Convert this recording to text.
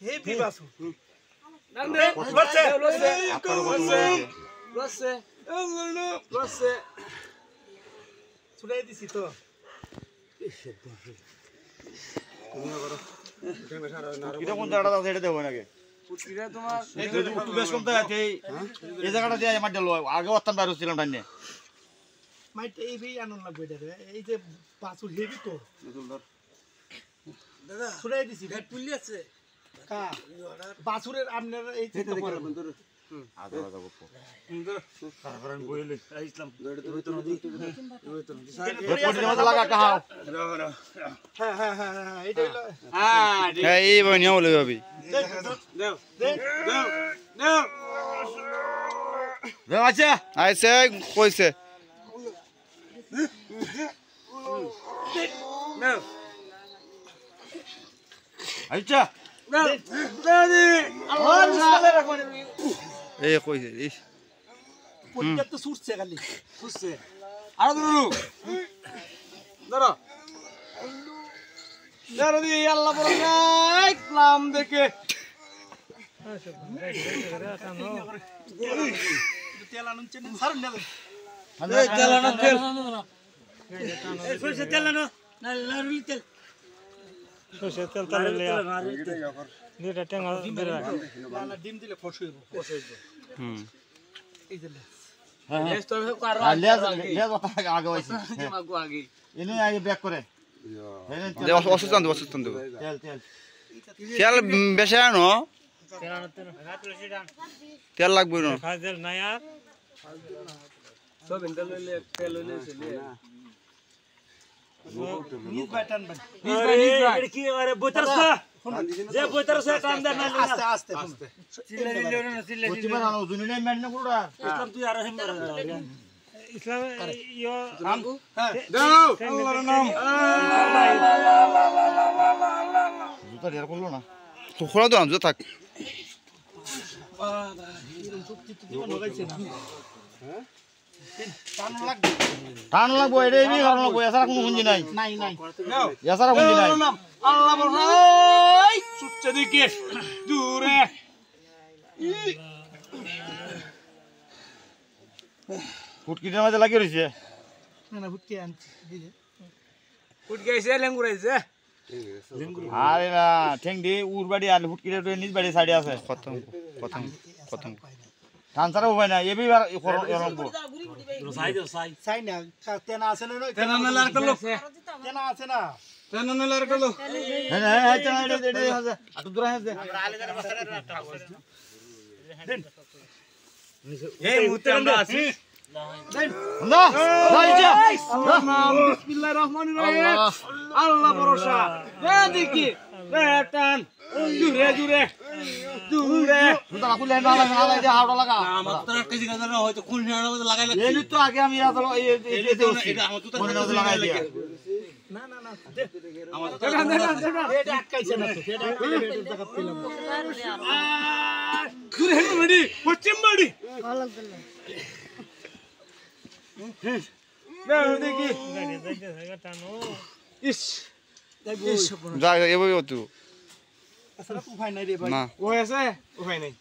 heavy Basu নান্দে লসে লসে লসে ছুড়াই দিছি তো এটা কোন জায়গাটা আছে এটা দেবো নাকি পুটিরা তোমার এই যে একটু বেশ কমতে আছে এই জায়গাটা দিয়ে মার দিল আগে অত্যান বাইরে ছিলাম টাইনে মাইট এই ভি আনন লাগবে এটা এই যে বাসু হেভি তো দাদা ছুড়াই দিছি ব্যাট পুলি আছে কা বাসুরের আপনার এই চিন্তা করেন আদা আদা গপ কারণ বইলে ইসলাম লাগা কাহাও হ্যাঁ হ্যাঁ হ্যাঁ হ্যাঁ এটা হলো হ্যাঁ এই বনিয়া বলে ভাবি দেও দেও দেও দেও আচ্ছা আইছে কইছে দেও আচ্ছা দাদি আল্লাহ বিসমিল্লাহির রহমানির রহিম এই কইছে ইস পটকা তো ছুটছে খালি ছুটছে আর ধরো ধরো ধরো দি আল্লাহ বড় নাই নাম দেখে তেল আনুন চেন সার না এই তেল আনো তেল এই সরষে তেল আনো না লারুলি তেল সরষে তেল তালে লিয়া দুইটা টেঙ্গা ধরে রাখ না ডিম দিলে ফস হইব হুম এই যে লেজ তো কারো লেজ আগে হইছে আগু আগে এনে আগে ব্যাক করে দে অসুস্থান দে তেল তেল তেল বেশি আনো তেল লাগবে না খাজেল নাই আর সব ইন্টার লইলে তেল লইলে চলে নিজ বাটান বান এটা কি আরে বইতারছ যে বইতারছ টান দে না আস্তে আস্তে আস্তে চিল্লা দিলে না চিল্লা প্রতিবার আনো জুনি নাই মেন না কুড়া ইসলাম তুই আর হেম ইসলাম ইয়ো হ্যাঁ দাও আল্লাহর নাম জুতা ঢের করলো না খোলা তো আনজো থাক টান লাগবো এটা এমনি কারণ লাগবো এছাড়া কোনো গুঞ্জি নাই নাই নাই এছাড়া গুঞ্জি নাই আল্লাহ বড়াই সুচ্চে দিকে দূরে ফুটকিটার মাঝে লাগিয়ে রয়েছে না না ফুটকে আনছি ফুট গেছে লেঙ্গুরাইছে আরে না ঠেং দি উর বাড়ি আর ফুটকিটা নিজ বাড়ি সাইডে আছে খতম খতম খতম ধান ছাড়া উপায় নাই এবার লাগবো চাই না তেনা আছে না তেনা না লার করলো তেনা আছে না তেনা না লার করলো হ্যাঁ হ্যাঁ হ্যাঁ এটা আছে একটু দূরে আছে এই মুতে আমরা আছি না যাইছে বিসমিল্লাহির রহমানির রহিম আল্লাহ ভরসা দেখি টান দূরে দূরে দূরে সুতরাং কুলে না লাগা হাওড়া লাগা আমার তো একটা জিজ্ঞাসা না হয়তো কোন নিয়ার মধ্যে লাগাইলে এই তো আগে আমি আসলে এই এটা আমার তো মনে না লাগাই দিয়া না না না আমার এটা আটকাইছে না তো এটা আটকাইলে জায়গা পেলাম দূরে হেন বাড়ি পশ্চিম বাড়ি দেখি টানো ইস যা এভাবে তুই আসলে উপায় নাই রে ভাই না ও আছে উপায় নাই